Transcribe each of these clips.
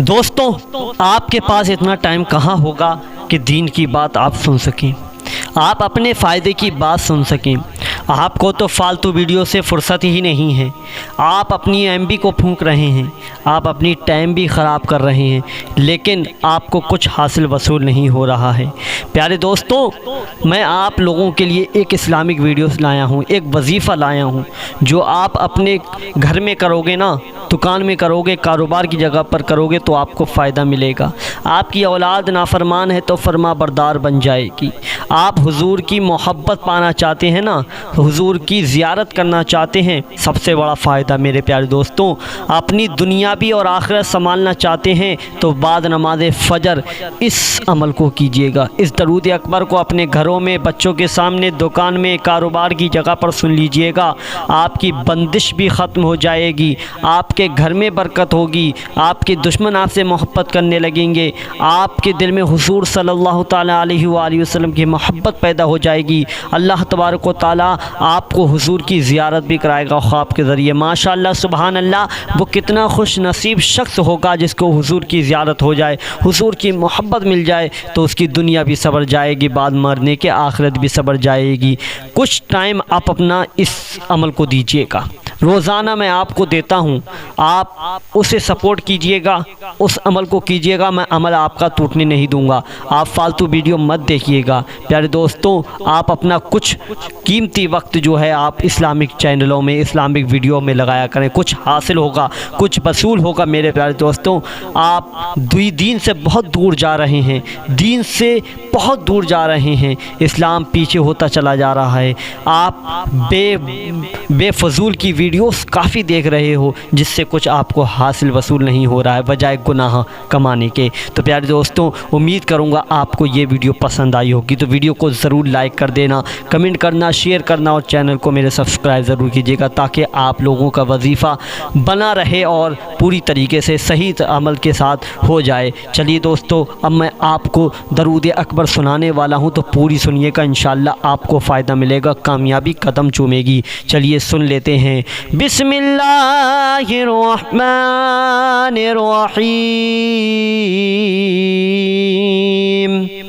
दोस्तों, आपके पास इतना टाइम कहाँ होगा कि दीन की बात आप सुन सकें, आप अपने फ़ायदे की बात सुन सकें। आपको तो फालतू वीडियो से फुर्सत ही नहीं है। आप अपनी एमबी को फूंक रहे हैं, आप अपनी टाइम भी ख़राब कर रहे हैं, लेकिन आपको कुछ हासिल वसूल नहीं हो रहा है। प्यारे दोस्तों, मैं आप लोगों के लिए एक इस्लामिक वीडियोस लाया हूँ, एक वजीफ़ा लाया हूँ जो आप अपने घर में करोगे ना, दुकान में करोगे, कारोबार की जगह पर करोगे तो आपको फ़ायदा मिलेगा। आपकी औलाद नाफरमान है तो फरमा बरदार बन जाएगी। आप हुजूर की मोहब्बत पाना चाहते हैं ना, हुजूर की ज़ियारत करना चाहते हैं, सबसे बड़ा फ़ायदा मेरे प्यारे दोस्तों, अपनी दुनिया भी और आखिरत संभालना चाहते हैं तो बाद नमाज फ़जर इस अमल को कीजिएगा। इस दरूद अकबर को अपने घरों में, बच्चों के सामने, दुकान में, कारोबार की जगह पर सुन लीजिएगा। आपकी बंदिश भी ख़त्म हो जाएगी, आपके घर में बरकत होगी, आपके दुश्मन आपसे मोहब्बत करने लगेंगे, आपके दिल में हुजूर सल्लल्लाहु ताला अलैहि वसल्लम की मोहब्बत पैदा हो जाएगी। अल्लाह तबारक व तआला आपको हुजूर की ज़ियारत भी कराएगा ख्वाब के ज़रिए। माशाअल्लाह, सुबहान अल्लाह, वो कितना खुश नसीब शख्स होगा जिसको हुजूर की ज़ियारत हो जाए, हुजूर की मोहब्बत मिल जाए तो उसकी दुनिया भी सबर जाएगी, बाद मरने के आखिरत भी सबर जाएगी। कुछ टाइम आप अपना इस अमल को दीजिएगा, रोज़ाना मैं आपको देता हूँ, आप उसे सपोर्ट कीजिएगा, उस अमल को कीजिएगा। मैं अमल आपका टूटने नहीं दूंगा। आप फालतू वीडियो मत देखिएगा। प्यारे दोस्तों, आप अपना कुछ कीमती वक्त जो है आप इस्लामिक चैनलों में, इस्लामिक वीडियो में लगाया करें, कुछ हासिल होगा, कुछ वसूल होगा। मेरे प्यारे दोस्तों, आप दीन से बहुत दूर जा रहे हैं, दीन से बहुत दूर जा रहे हैं, इस्लाम पीछे होता चला जा रहा है। आप बेफजूल की वीडियोस काफ़ी देख रहे हो जिससे कुछ आपको हासिल वसूल नहीं हो रहा है, बजाय गुनाह कमाने के। तो प्यारे दोस्तों, उम्मीद करूँगा आपको ये वीडियो पसंद आई होगी, तो वीडियो को ज़रूर लाइक कर देना, कमेंट करना, शेयर करना और चैनल को मेरे सब्सक्राइब ज़रूर कीजिएगा ताकि आप लोगों का वजीफ़ा बना रहे और पूरी तरीके से सही अमल के साथ हो जाए। चलिए दोस्तों, अब मैं आपको दरूद अकबर सुनाने वाला हूँ, तो पूरी सुनिएगा, इंशाअल्लाह आपको फ़ायदा मिलेगा, कामयाबी कदम चूमेगी। चलिए सुन लेते हैं। बिस्मिल्लाहिर्रहमानिर्रहीम।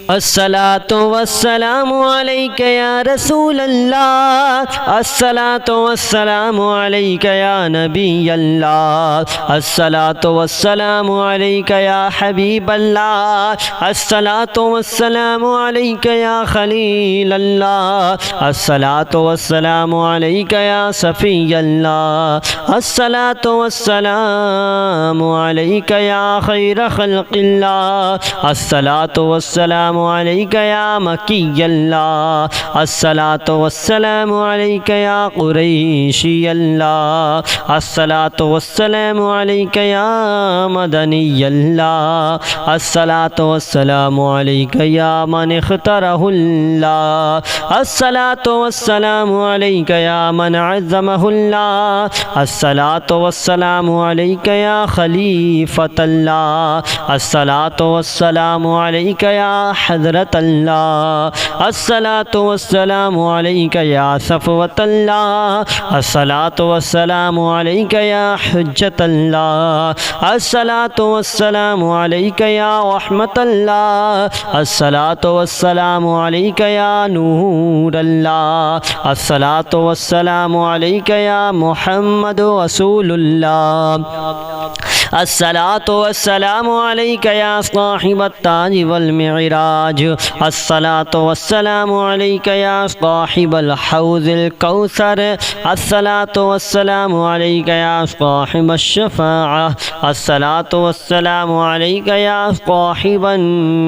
अस्सलातु वस्सलामु अलैका या रसूल अल्लाह, अस्सलातु वस्सलामु अलैका या नबी अल्लाह, अस्सलातु वस्सलामु अलैका या हबीब अल्लाह, अस्सलातु वस्सलामु अलैका या खलील अल्लाह, अस्सलातु वस्सलामु अलैका या सफ़ी अल्लाह, अस्सलातु वस्सलामु अलैका या खैर खल्क़िल्लाह, अस्सलातु वस्सलामु अलैका या मकी अल्लाह, अस्सलातु वस्सलामु अलैका या कुरैशी अल्लाह, अस्सलातु वस्सलामु अलैका या मदनी अल्लाह, अस्सलातु वस्सलामु अलैका या मन इख्तरहुल्लाह, अस्सलातु वस्सलामु अलैका या मन अज़्ज़महुल्लाह, अस्सलातु वस्सलामु अलैका या खलीफतल्लाह, अस्सलातु वस्सलामु अलैका या हज़रत अल्लाह, अस्सलातु वस्सलामु अलैका या सफ़वत अल्लाह, अस्सलातु वस्सलामु अलैका या हुज्जत अल्लाह, अस्सलातु वस्सलामु अलैका या रहमत अल्लाह, अस्सलातु वस्सलामु अलैका या नूर अल्लाह, अस्सलातु वस्सलामु अलैका या मुहम्मद रसूलुल्लाह, अस्सलातु वस्सलामु अलैका या साहिबत ताज वल मिराज, अस्सलातु वस्सलामु अलैका या साहिबल हौज़िल कौसर, अस्सलातु वस्सलामु अलैका या साहिबश शफ़ाअ, अस्सलातु वस्सलामु अलैका या साहिबन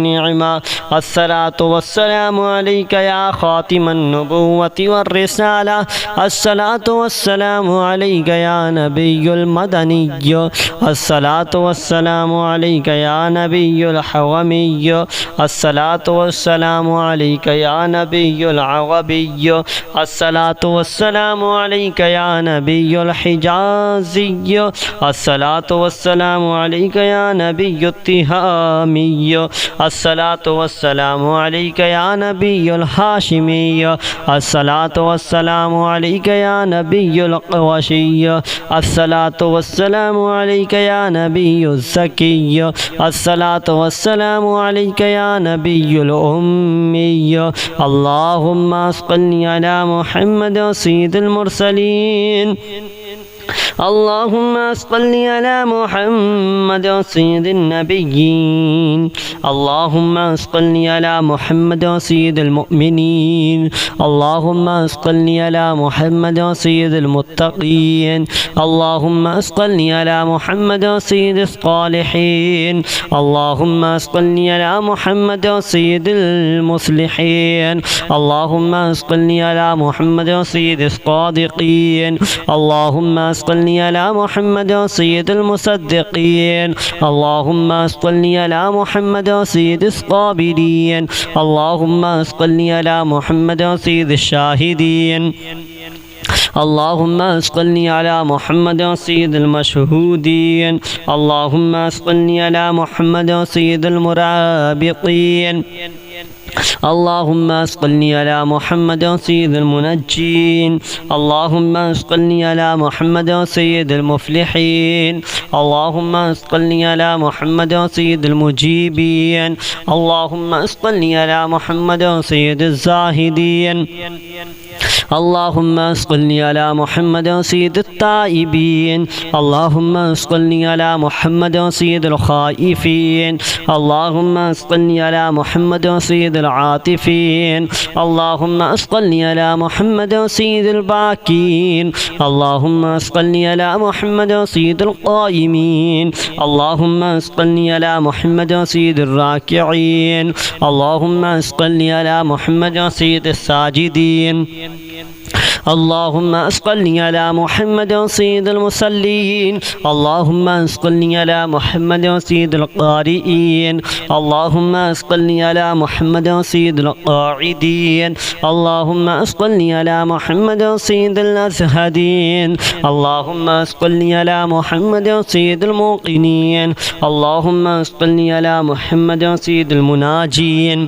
निअमा, अस्सलातु वस्सलामु अलैका या खातिमन नबुव्वति वर रिसाला, अस्सलातु वस्सलामु अलैका या नबियुल मदनिय्य, अस्सलातु वस्सलामु अलैका या नबियुल हवमिय्य, अस्सलातु वस्सलामु अलैका या नबियुल अरबिय्य, अस्सलातु वस्सलामु अलैका या नबियुल हिजाज़िय्य, अस्सलातु वस्सलामु अलैका या नबियुत तिहामिय्य, अस्सलातु वस्सलामु अलैका या नबियुल हाशिमिय्य, अस्सलातु वस्सलामु अलैका या नबियुल क़ुरैशिय्य, अस्सलातु वस्सलामु अलैका या या नबियुल ज़की अस्सलातु वस्सलामु अलैका या नबियुल उम्मी अल्लाहुम्मा सल्लि अला मुहम्मद सय्यिदिल मुरसलीन अल्लाहुम्मा सल्लि अला मुहम्मद सय्यिदिन नबिय्यीन अल्लाहुम्मा सल्लि अला मुहम्मद सय्यिदिल मुअमिनीन अल्लाहुम्मा सल्लि अला मुहम्मद सय्यिदिल मुत्तक़ीन अल्लाहुम्मा सल्लि अला मुहम्मद सय्यिदिस सालिहीन अल्लाहुम्मा सल्लि अला मुहम्मद सय्यिदिल मुस्लिहीन अल्लाहुम्मा सल्लि अला मुहम्मद सय्यिदिस सादिक़ीन अल्लाहुम्मा सल्लि अला मुहम्मद सय्यिदिल मुसद्दिक़ीन अल्लाहुम्मा सल्लि अला मुहम्मद सय्यिदिस क़ाबिलीन अल्लाहुम्मा सल्लि अला मुहम्मद सय्यिदिश शाहिदीन अल्लाहुम्मा सल्लि अला मुहम्मद सय्यिदिल मशहूदीन अल्लाहुम्मा सल्लि अला मुहम्मद सय्यिदिल मुराबिक़ीन अल्लाहुम्मा सल्लि अला मुहम्मद सय्यिदिल मुनज्जीन अल्लाहुम्मा सल्लि अला मुहम्मद सय्यिदिल मुफ़्लिहीन अल्लाहुम्मा सल्लि अला मुहम्मद सय्यिदिल मुजीबीन अल्लाहुम्मा सल्लि अला मुहम्मद सय्यिदिज़ ज़ाहिदीन अल्लाहुम्मा सल्लि अला मुहम्मद सय्यिदित ताइबीन अल्लाहुम्मा सल्लि अला मुहम्मद सय्यिदिल खाइफीन अल्लाहुम्मा सल्लि अला मुहम्मद सय्यिदिल आतिफीन अल्लाहुम्मा सल्लि अला मुहम्मद सय्यिदिल बाकीन अल्लाहुम्मा सल्लि अला मुहम्मद सय्यिदिल क़ाइमीन अल्लाहुम्मा सल्लि अला मुहम्मद सय्यिदिर राकिईन अल्लाहुम्मा सल्लि अला मुहम्मद सय्यिदिस साजिदीन अल्लाहुम्मा सल्लि अला मुहम्मद सय्यिदिल मुसल्लीन अल्लाहुम्मा सल्लि अला मुहम्मद सय्यिदिल क़ारिईन अल्लाहुम्मा सल्लि अला मुहम्मद सय्यिदिल क़ाइदीन अल्लाहुम्मा सल्लि अला मुहम्मद सय्यिदिल अज़हदीन अल्लाहुम्मा सल्लि अला मुहम्मद सय्यिदिल मुक़िनीन अल्लाहुम्मा सल्लि अला मुहम्मद सय्यिदिल मुनाजीन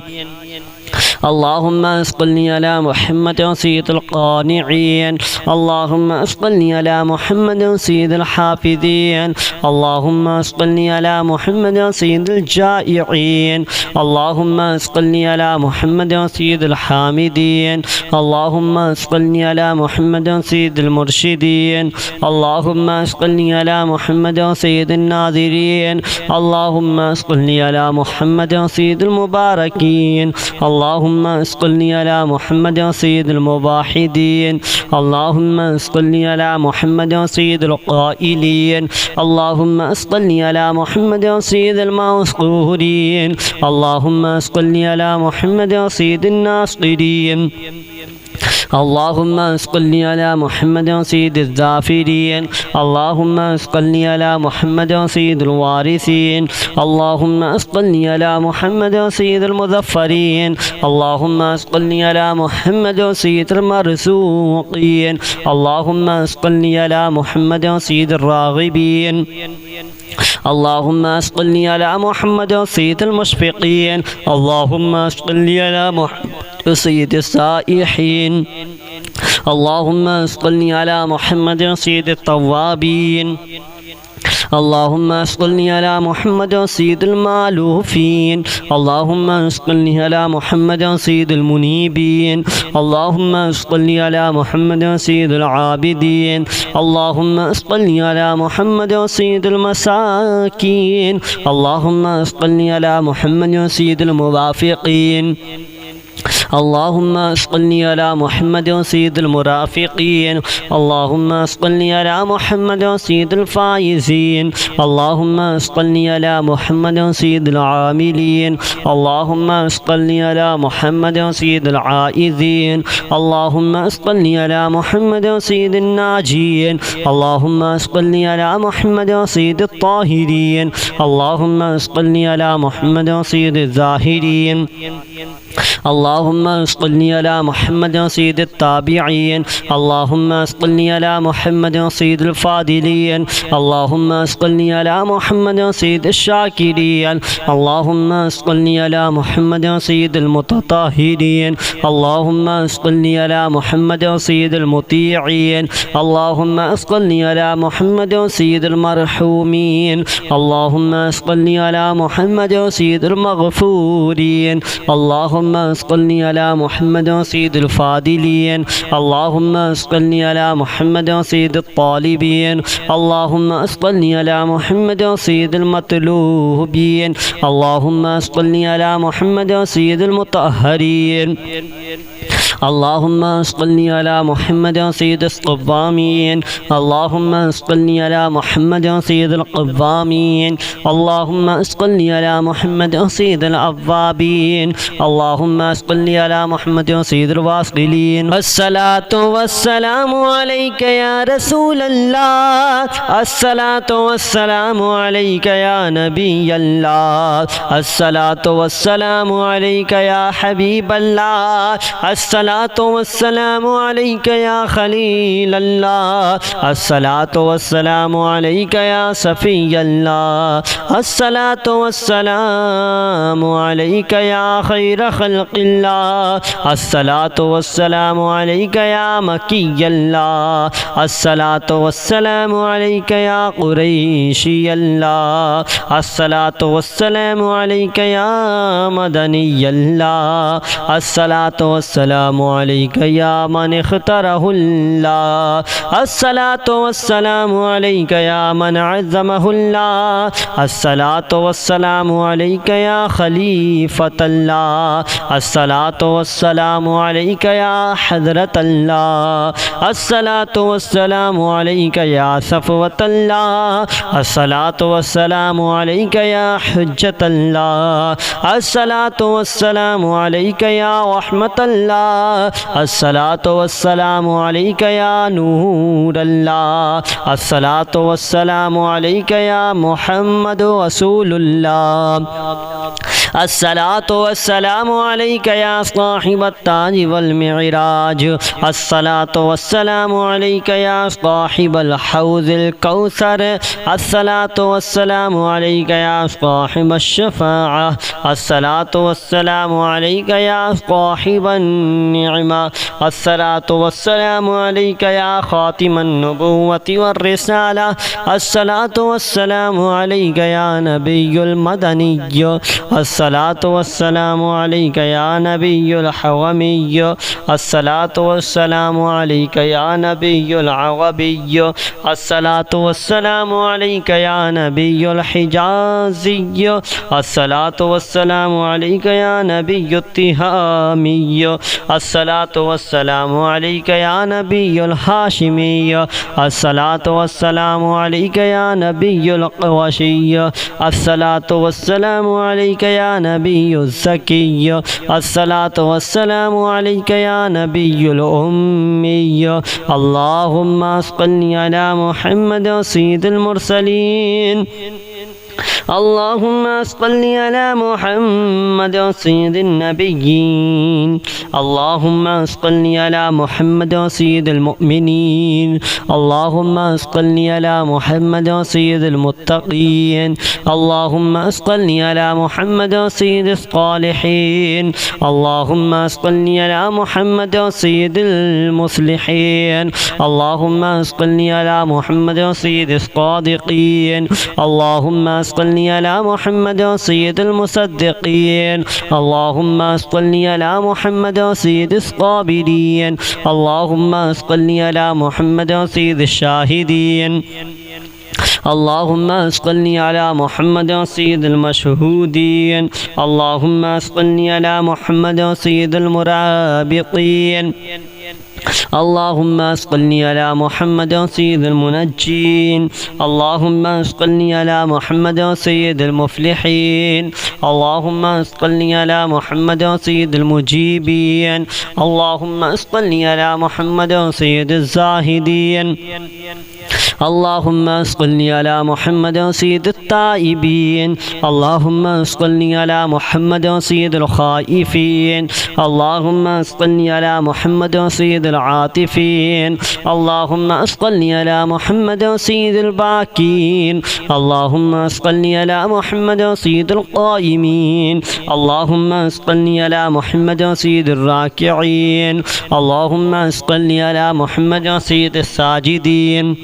अल्लाहुम्मा सल्लि अला मुहम्मद सय्यिदिल क़ानिईन अल्लाहुम्मा सल्लि अला मुहम्मद सय्यिदिल हाफ़िज़ीन अल्लाहुम्मा सल्लि अला मुहम्मद सय्यिदिल जाइईन अल्लाहुम्मा सल्लि अला मुहम्मद सय्यिदिल हामिदीन अल्लाहुम्मा सल्लि अला मुहम्मद सय्यिदिल मुरशिदीन अल्लाहुम्मा सल्लि अला मुहम्मद सय्यिदिन नाज़िरीन अल्लाहुम्मा सल्लि अला मुहम्मद सय्यिदिल मुबारकीन अल्लाहुम्मा सल्लि अला मुहम्मद सय्यिदिल मुवाहिदीन अल्लाहुम्मा सल्लि अला मुहम्मद सय्यिदिल क़ाइलीन अल्लाहुम्मा सल्लि अला मुहम्मद सय्यिदिल मज़कूरीन अल्लाहुम्मा सल्लि अला मुहम्मद सय्यिदिन नासिरीन अल्लाहुम्मा सल्लि अला मुहम्मद सय्यिदिज़ ज़ाफ़िरीन अल्लाहुम्मा सल्लि अला मुहम्मद सय्यिदिल वारिसीन अल्लाहुम्मा सल्लि अला मुहम्मद सय्यिदिल मुज़फ़्फ़रीन अल्लाहुम्मा सल्लि अला मुहम्मद सय्यिदिल मरज़ूक़ीन अल्लाहुम्मा सल्लि अला मुहम्मद सय्यिदिर राग़िबीन अल्लाहुम्मा सल्लि अला मुहम्मद सय्यिदिल मुशफ़िक़ीन अल्लाहुम्मा सल्लि अला मुहम्मद सय्यिदिस साइहीन अल्लाहुम्मा सल्लि अला मुहम्मद सय्यिदित तव्वाबीन अल्लाहुम्मा सल्लि अला मुहम्मद सय्यिदिल मालूफ़ीन अल्लाहुम्मा सल्लि अला मुहम्मद सय्यिदिल मुनीबीन अल्लाहुम्मा सल्लि अला मुहम्मद सय्यिदिल आबिदीन अल्लाहुम्मा सल्लि अला मुहम्मद सय्यिदिल मसाकीन अल्लाहुम्मा सल्लि अला मुहम्मद सय्यिदिल मुवाफ़िक़ीन अल्लाहुम्मा सल्लि अला मुहम्मद सय्यिदिल मुराफ़िक़ीन अल्लाहुम्मा सल्लि अला मुहम्मद सय्यिदिल फ़ाइज़ीन अल्लाहुम्मा सल्लि अला मुहम्मद सय्यिदिल आमिलीन अल्लाहुम्मा सल्लि अला मुहम्मद सय्यिदिल आइज़ीन अल्लाहुम्मा सल्लि अला मुहम्मद सय्यिदिन नाजीन अल्लाहुम्मा सल्लि अला मुहम्मद सय्यिदित ताहिरीन अल्लाहुम्मा सल्लि अला मुहम्मद सय्यिदिज़ ज़ाहिरीन اللهم صل على محمد سيد التابعين. اللهم صل على محمد سيد الفاضلين. اللهم صل على محمد سيد الشاكرين. اللهم صل على محمد سيد المتطهرين. اللهم صل على محمد سيد المطيعين. اللهم صل على محمد سيد المرحومين. اللهم صل على محمد سيد المغفورين. اللهم صل على محمد سيد الفاضلين. اللهم صل على محمد سيد الطالبين. اللهم صل على محمد سيد المطلوبين. اللهم صل على محمد سيد المطهرين. اللهم صل على محمد سيد الصوامين. اللهم صل على محمد سيد القوامين. اللهم صل على محمد سيد الأوابين. اللهم صل على محمد سيد الواصلين. الصلاة والسلام عليك يا رسول الله. الصلاة والسلام عليك يا نبي الله. الصلاة والسلام عليك يا حبيب الله. الصلاة والسلام عليك يا خليل الله. الصلاة والسلام عليك يا صفي الله. الصلاة والسلام عليك يا خير خلق الله. الصلاة والسلام عليك يا مكي الله. الصلاة والسلام عليك يا قريشي الله. الصلاة والسلام عليك يا مدني الله. الصلاة والسلام عليك يا من اختاره الله. الصلاة والسلام عليك يا من عظمه الله. الصلاة والسلام عليك يا خليفة الله. الصلاة والسلام عليك يا حضرة الله. الصلاة والسلام عليك يا صفوة الله. الصلاة والسلام عليك يا حجة الله. الصلاة والسلام عليك يا رحمة الله. الصلاة والسلام عليك يا نور الله. الصلاة والسلام عليك يا محمد رسول الله. الصلاة والسلام عليك يا صاحب التاج والمعراج. الصلاة والسلام عليك يا صاحب الحوض الكوثر. الصلاة والسلام عليك يا صاحب الشفاعة. الصلاة والسلام عليك يا صاحب النعمة. الصلاة والسلام عليك يا خاتم النبوة والرسالة. الصلاة والسلام عليك يا نبي المدني. الصلاة والسلام عليك يا نبي الحومي. الصلاة والسلام عليك يا نبي العربي. الصلاة والسلام عليك يا نبي الحجازي. الصلاة والسلام عليك يا نبي التهامي. الصلاة والسلام عليك يا نبي الهاشمي. الصلاة والسلام عليك يا نبي القرشي. الصلاة والسلام عليك يا نبي الزكي. الصلاة والسلام عليك يا نبي الأمي. اللهم صل على محمد سيد المرسلين. اللهم صل على محمد سيد النبيين. اللهم صل على محمد سيد المؤمنين. اللهم صل على محمد سيد المتقين. اللهم صل على محمد سيد الصالحين. اللهم صل على محمد سيد المصلحين. اللهم صل على محمد سيد الصادقين. اللهم صل على محمد سيد المصدقين. اللهم صل على محمد سيد الصابرين. اللهم صل على محمد سيد الشاهدين. اللهم صل على محمد سيد المشهودين. اللهم صل على محمد سيد المرابطين. اللهم صل على محمد سيد المنجين. اللهم صل على محمد سيد المفلحين. اللهم صل على محمد سيد المجيبين. اللهم صل على محمد سيد الزاهدين. اللهم صل على محمد سيد التائبين. اللهم صل على محمد سيد الخائفين. اللهم صل على محمد سيد العاطفين. اللهم صل على محمد سيد الباكين. اللهم صل على محمد سيد القائمين. اللهم صل على محمد سيد الراكعين. اللهم صل على محمد سيد الساجدين.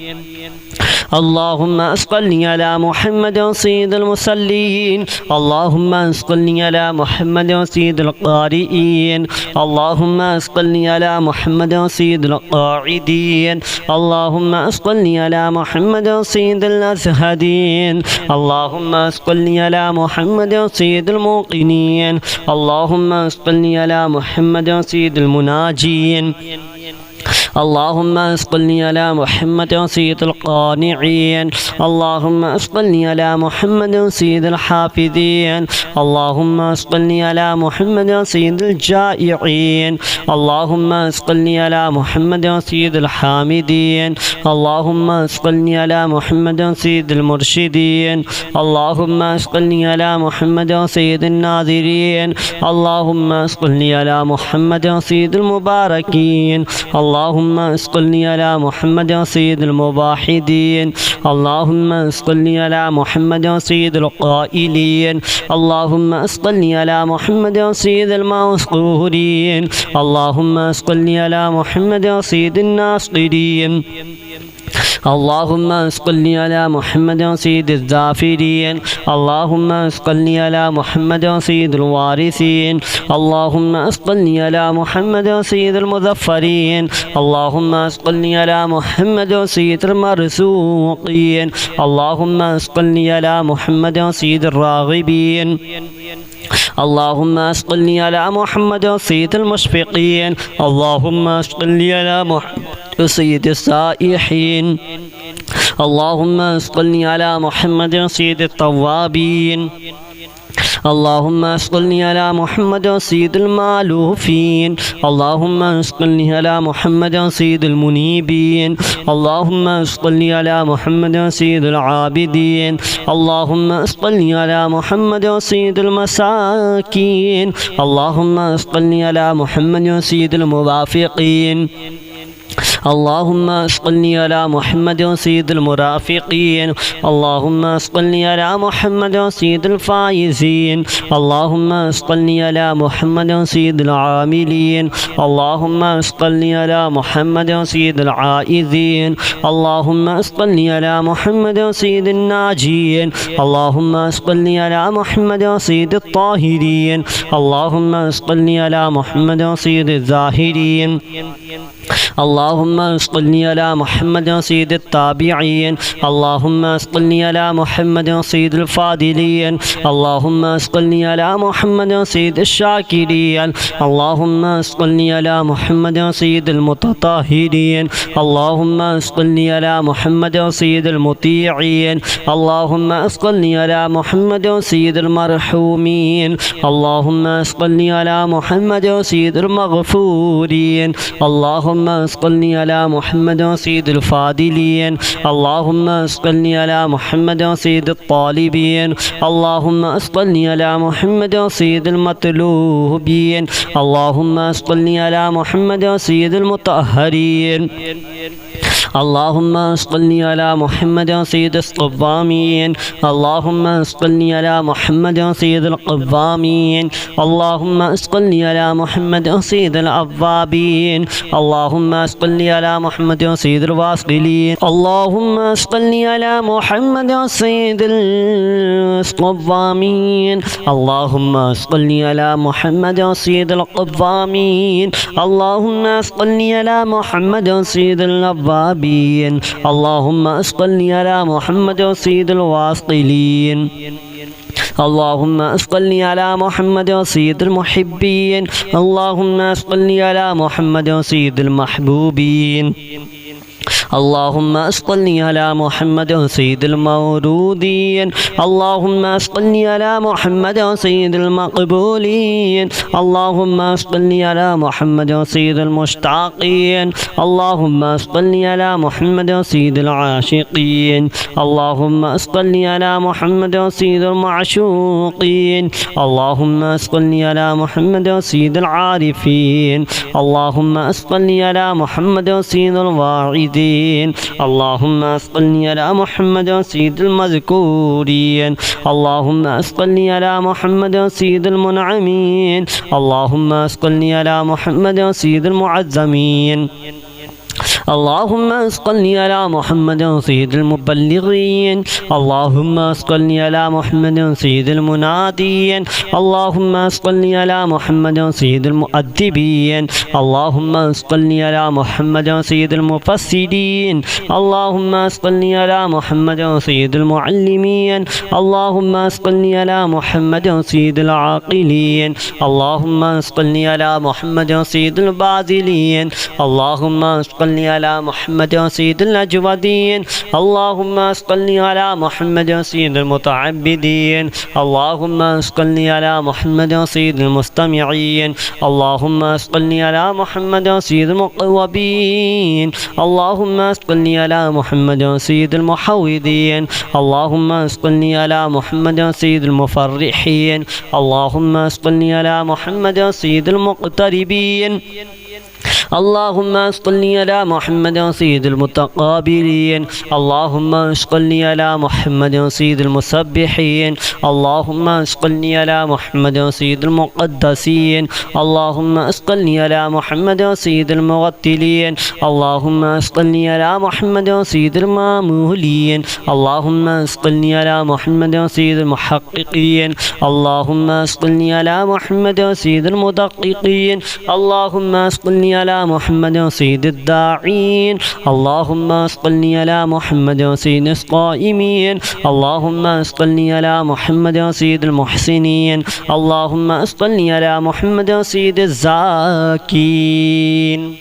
اللهم صل على محمد سيد المصلين. اللهم صل على محمد سيد القارئين. اللهم صل على محمد سيد القاعدين. اللهم صل على محمد سيد الأزهدين. اللهم صل على محمد سيد الموقنين. اللهم صل على محمد سيد المناجين. اللهم صل على محمد سيد القانعين. اللهم صل على محمد سيد الحافظين. اللهم صل على محمد سيد الجائعين. اللهم صل على محمد سيد الحامدين. اللهم صل على محمد سيد المرشدين. اللهم صل على محمد سيد الناظرين. اللهم صل على محمد سيد المباركين. اللهم صل على محمد سيد المباحدين. اللهم صل على محمد سيد القائلين. اللهم صل على محمد سيد المذكورين. اللهم صل على محمد سيد الناصرين. اللهم صل على محمد سيد الظافرين. اللهم صل على محمد سيد الوارثين. اللهم صل على محمد سيد المظفرين. اللهم صل على محمد سيد المرزوقين. اللهم صل على محمد سيد الراغبين. اللهم صل على محمد سيد المشفقين. اللهم صل على محمد سيد السائحين. اللهم صل على محمد سيد التوابين. اللهم صل على محمد سيد المالوفين. اللهم صل على محمد سيد المنيبين. اللهم صل على محمد سيد العابدين. اللهم صل على محمد سيد المساكين. اللهم صل على محمد سيد الموافقين. اللهم صل على محمد سيد المرافقين. اللهم صل على محمد سيد الفائزين. اللهم صل على محمد سيد العاملين. اللهم صل على محمد سيد العائذين. اللهم صل على محمد سيد الناجين. اللهم صل على محمد سيد الطاهرين. اللهم صل على محمد سيد الزاهرين. اللهم صل على محمد سيد التابعين. اللهم صل على محمد سيد الفاضلين. اللهم صل على محمد سيد الشاكرين. اللهم صل على محمد سيد المتطهرين. اللهم صل على محمد سيد المطيعين. اللهم صل على محمد سيد المرحومين. اللهم صل على محمد سيد المغفورين. اللهم صل على محمد سيد الفاضلين. اللهم صل على محمد سيد الطالبين. اللهم صل على محمد سيد المطلوبين. اللهم صل على محمد سيد المطهرين. اللهم صل على محمد سيد الصوامين. اللهم صل على محمد سيد القوامين. اللهم صل على محمد سيد الأوابين. اللهم صل على محمد سيد الواصلين. اللهم صل على محمد سيد الصوامين. اللهم صل على محمد سيد القوامين. اللهم صل على محمد سيد الأوابين. اللهم صل على محمد سيد الواصلين. اللهم صل على محمد سيد المحبين. اللهم صل على محمد سيد المحبوبين. اللهم صل على محمد سيد المورودين. اللهم صل على محمد سيد المقبولين. اللهم صل على محمد سيد المشتاقين. اللهم صل على محمد سيد العاشقين. اللهم صل على محمد سيد المعشوقين. اللهم صل على محمد سيد العارفين. اللهم صل على محمد سيد الواعدين. اللهم صل على محمد سيد المذكورين. اللهم صل على محمد سيد المنعمين. اللهم صل على محمد سيد المعظمين. اللهم صل على محمد سيد المبلغين. اللهم صل على محمد سيد المنادين. اللهم صل على محمد سيد المؤدبين. اللهم صل على محمد سيد المفسرين. اللهم صل على محمد سيد المعلمين. اللهم صل على محمد سيد العاقلين. اللهم صل على محمد سيد الباذلين. اللهم صل على محمد سيد الأجودين. اللهم صل على محمد سيد المتعبدين. اللهم صل على محمد سيد المستمعين. اللهم صل على محمد سيد المقربين. اللهم صل على محمد سيد المحوذين. اللهم صل على محمد سيد المفرحين. اللهم صل على محمد سيد المقتربين. اللهم صل على محمد سيد المتقابلين. اللهم صل على محمد سيد المسبحين. اللهم صل على محمد سيد المقدسين. اللهم صل على محمد سيد المغتلين. اللهم صل على محمد سيد المامولين. اللهم صل على محمد سيد المحققين. اللهم صل على محمد سيد المدققين. اللهم صل على محمد سيد الداعين. اللهم صل على محمد سيد القائمين. اللهم صل على محمد سيد المحسنين. اللهم صل على محمد سيد الزاكين.